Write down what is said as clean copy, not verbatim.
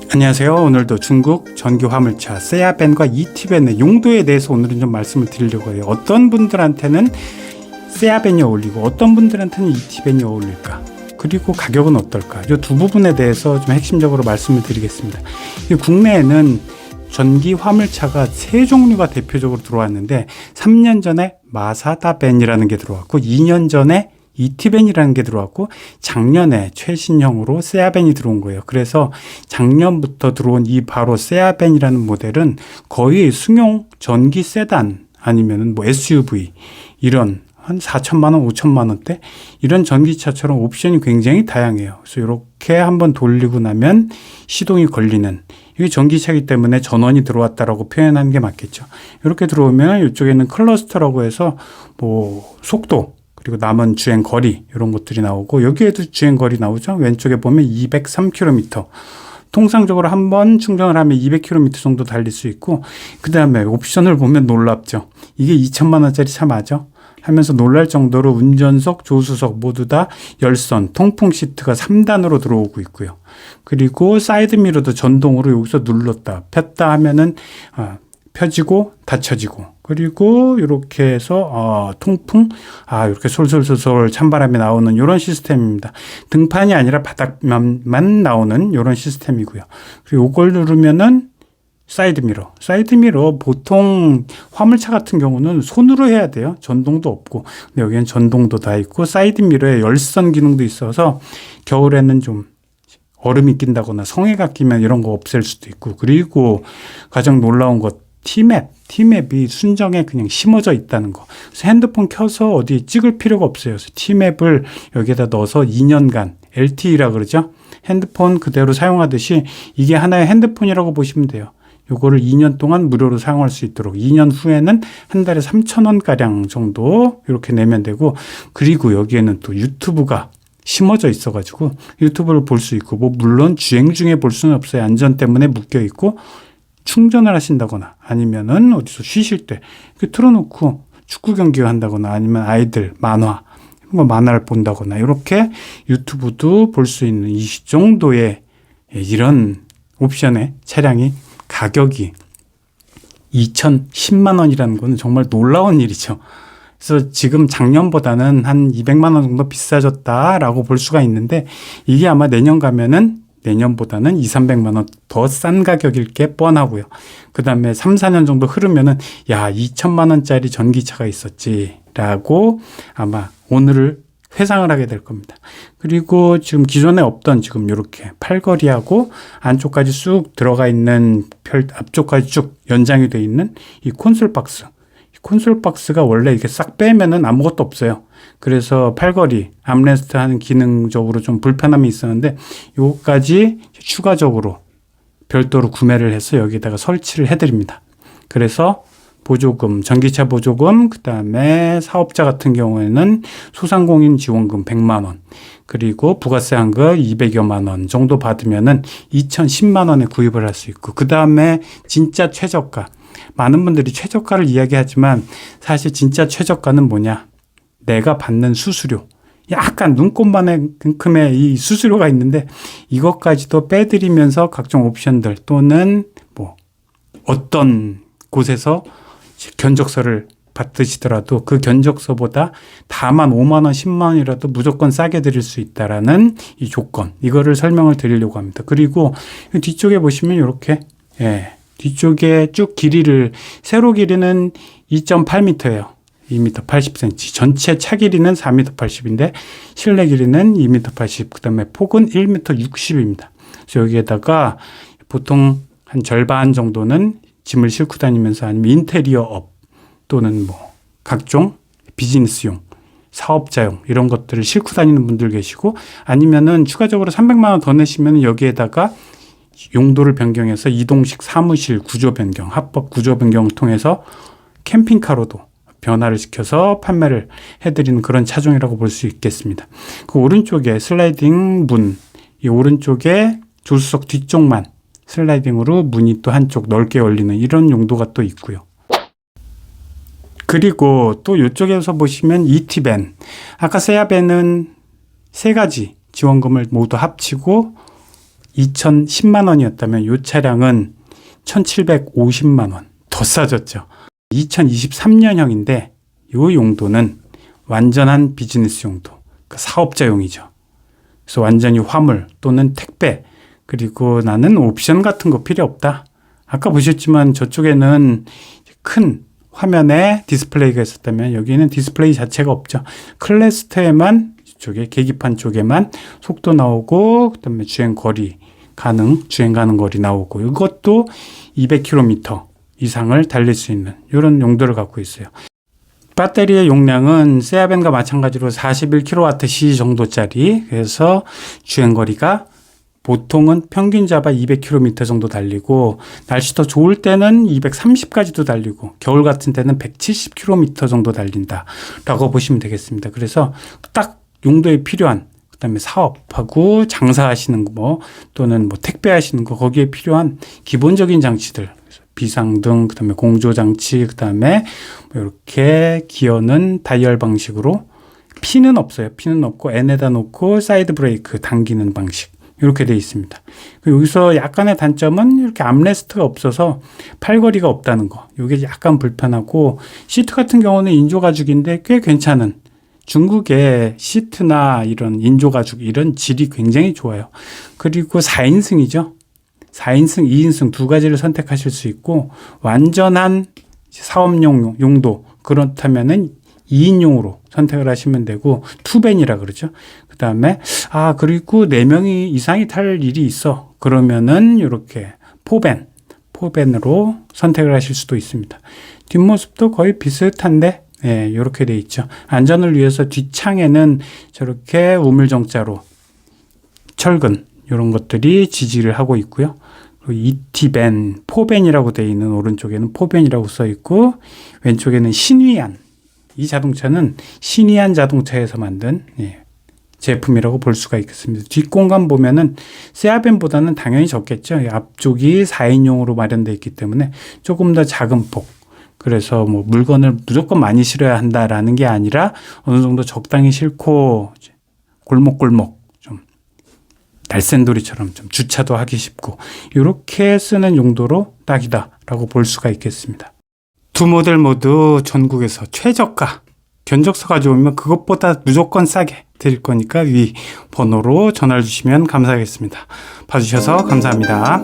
안녕하세요. 오늘도 중국 전기 화물차 세아벤과 이티벤의 용도에 대해서 오늘은 좀 말씀을 드리려고 해요. 어떤 분들한테는 세아벤이 어울리고 어떤 분들한테는 이티벤이 어울릴까, 그리고 가격은 어떨까, 이 두 부분에 대해서 좀 핵심적으로 말씀을 드리겠습니다. 국내에는 전기 화물차가 세 종류가 대표적으로 들어왔는데 3년 전에 마사다벤이라는 게 들어왔고 2년 전에 이티벤이라는 게 들어왔고 작년에 최신형으로 세아벤이 들어온 거예요. 그래서 작년부터 들어온 이 바로 세아벤이라는 모델은 거의 승용 전기 세단 아니면은 뭐 SUV 이런 한 4천만 원, 5천만 원대 이런 전기차처럼 옵션이 굉장히 다양해요. 그래서 이렇게 한번 돌리고 나면 시동이 걸리는, 이게 전기차이기 때문에 전원이 들어왔다라고 표현하는 게 맞겠죠. 이렇게 들어오면 이쪽에는 클러스터라고 해서 뭐 속도 그리고 남은 주행 거리 이런 것들이 나오고, 여기에도 주행 거리 나오죠. 왼쪽에 보면 203km. 통상적으로 한 번 충전을 하면 200km 정도 달릴 수 있고, 그 다음에 옵션을 보면 놀랍죠. 이게 2천만 원짜리 차 맞아? 하면서 놀랄 정도로 운전석, 조수석 모두 다 열선, 통풍 시트가 3단으로 들어오고 있고요. 그리고 사이드미러도 전동으로 여기서 눌렀다 폈다 하면은 펴지고 닫혀지고, 그리고 이렇게 해서 통풍 이렇게 솔솔솔솔 찬바람이 나오는 이런 시스템입니다. 등판이 아니라 바닥만 나오는 이런 시스템이고요. 그리고 이걸 누르면은 사이드미러 보통 화물차 같은 경우는 손으로 해야 돼요. 전동도 없고. 근데 여기는 전동도 다 있고 사이드미러에 열선 기능도 있어서 겨울에는 좀 얼음이 낀다거나 성에가 끼면 이런 거 없앨 수도 있고, 그리고 가장 놀라운 것 T맵이 순정에 그냥 심어져 있다는 거. 그래서 핸드폰 켜서 어디 찍을 필요가 없어요. 그래서 T맵을 여기에다 넣어서 2년간 LTE라 그러죠. 핸드폰 그대로 사용하듯이 이게 하나의 핸드폰이라고 보시면 돼요. 요거를 2년 동안 무료로 사용할 수 있도록, 2년 후에는 한 달에 3,000원가량 정도 이렇게 내면 되고, 그리고 여기에는 또 유튜브가 심어져 있어가지고 유튜브를 볼 수 있고, 뭐 물론 주행 중에 볼 수는 없어요. 안전 때문에 묶여 있고, 충전을 하신다거나 아니면은 어디서 쉬실 때 이렇게 틀어놓고 축구 경기를 한다거나 아니면 아이들 만화를 본다거나 이렇게 유튜브도 볼 수 있는 이 정도의 이런 옵션의 차량이 가격이 2,010만 원이라는 거는 정말 놀라운 일이죠. 그래서 지금 작년보다는 한 200만 원 정도 비싸졌다라고 볼 수가 있는데, 이게 아마 내년 가면은 내년보다는 200~300만 원 더 싼 가격일 게 뻔하고요. 그 다음에 3~4년 정도 흐르면은 2천만 원짜리 전기차가 있었지라고 아마 오늘을 회상을 하게 될 겁니다. 그리고 지금 기존에 없던 지금 이렇게 팔걸이하고 안쪽까지 쑥 들어가 있는 앞쪽까지 쭉 연장이 되어 있는 이 콘솔 박스. 콘솔 박스가 원래 이렇게 싹 빼면은 아무것도 없어요. 그래서 팔걸이, 암레스트 하는 기능적으로 좀 불편함이 있었는데, 요거까지 추가적으로 별도로 구매를 해서 여기다가 설치를 해드립니다. 그래서 보조금, 전기차 보조금, 그 다음에 사업자 같은 경우에는 소상공인 지원금 100만 원, 그리고 부가세 환급 200여만 원 정도 받으면은 2,010만 원에 구입을 할 수 있고, 그 다음에 진짜 최저가. 많은 분들이 최저가를 이야기하지만 사실 진짜 최저가는 뭐냐? 내가 받는 수수료. 약간 눈곱만큼의 이 수수료가 있는데, 이것까지도 빼드리면서 각종 옵션들 또는 뭐 어떤 곳에서 견적서를 받으시더라도 그 견적서보다 다만 5만 원, 10만 원이라도 무조건 싸게 드릴 수 있다라는 이 조건, 이거를 설명을 드리려고 합니다. 그리고 뒤쪽에 보시면 이렇게 뒤쪽에 쭉 길이를, 세로 길이는 2.8m예요. 2m 80cm. 전체 차 길이는 4m 80인데 실내 길이는 2m 80. 그 다음에 폭은 1m 60입니다. 그래서 여기에다가 보통 한 절반 정도는 짐을 싣고 다니면서 아니면 인테리어 업 또는 뭐 각종 비즈니스용, 사업자용 이런 것들을 싣고 다니는 분들 계시고, 아니면은 추가적으로 300만 원 더 내시면 여기에다가 용도를 변경해서 이동식 사무실 구조 변경, 합법 구조 변경을 통해서 캠핑카로도 변화를 시켜서 판매를 해드리는 그런 차종이라고 볼 수 있겠습니다. 그 오른쪽에 슬라이딩 문, 이 오른쪽에 조수석 뒤쪽만 슬라이딩으로 문이 또 한쪽 넓게 열리는 이런 용도가 또 있고요. 그리고 또 이쪽에서 보시면 이티벤, 아까 세아벤은 세 가지 지원금을 모두 합치고 2010만 원이었다면 이 차량은 1750만 원 더 싸졌죠. 2023년형인데 이 용도는 완전한 비즈니스 용도, 그 사업자용이죠. 그래서 완전히 화물 또는 택배, 그리고 나는 옵션 같은 거 필요 없다. 아까 보셨지만 저쪽에는 큰 화면에 디스플레이가 있었다면 여기는 디스플레이 자체가 없죠. 클래스터에만 이쪽에 계기판 쪽에만 속도 나오고 그다음에 주행 가는 거리 나오고 이것도 200km 이상을 달릴 수 있는 이런 용도를 갖고 있어요. 배터리의 용량은 세아벤과 마찬가지로 41kWh 정도짜리, 그래서 주행거리가 보통은 평균 잡아 200km 정도 달리고 날씨 더 좋을 때는 230까지도 달리고 겨울 같은 때는 170km 정도 달린다라고 보시면 되겠습니다. 그래서 딱 용도에 필요한, 그다음에 사업하고 장사하시는 거 또는 택배하시는 거 거기에 필요한 기본적인 장치들, 비상등, 그다음에 공조장치, 그다음에 이렇게 기어는 다이얼 방식으로 피는 없어요. 피는 없고 N에다 놓고 사이드 브레이크 당기는 방식 이렇게 되어 있습니다. 여기서 약간의 단점은 이렇게 암레스트가 없어서 팔걸이가 없다는 거. 이게 약간 불편하고, 시트 같은 경우는 인조 가죽인데 꽤 괜찮은, 중국의 시트나 이런 인조 가죽 이런 질이 굉장히 좋아요. 그리고 4인승이죠. 4인승, 2인승 두 가지를 선택하실 수 있고, 완전한 사업용 용도 그렇다면은 2인용으로 선택을 하시면 되고, 투벤이라 그러죠. 그 다음에 그리고 4명이 이상이 탈 일이 있어 그러면은 이렇게 포벤으로 선택을 하실 수도 있습니다. 뒷모습도 거의 비슷한데 이렇게 돼 있죠. 안전을 위해서 뒷창에는 저렇게 우물정자로 철근 이런 것들이 지지를 하고 있고요. 이티벤, 포벤이라고 되어 있는 오른쪽에는 포벤이라고 써 있고, 왼쪽에는 신위안. 이 자동차는 신위안 자동차에서 만든 제품이라고 볼 수가 있겠습니다. 뒷공간 보면은 세아벤보다는 당연히 적겠죠. 앞쪽이 4인용으로 마련되어 있기 때문에 조금 더 작은 폭. 그래서 물건을 무조건 많이 실어야 한다라는 게 아니라 어느 정도 적당히 싣고 골목골목 좀 달센도리처럼 좀 주차도 하기 쉽고 이렇게 쓰는 용도로 딱이다라고 볼 수가 있겠습니다. 두 모델 모두 전국에서 최저가 견적서 가져오면 그것보다 무조건 싸게 드릴 거니까 위 번호로 전화를 주시면 감사하겠습니다. 봐주셔서 감사합니다.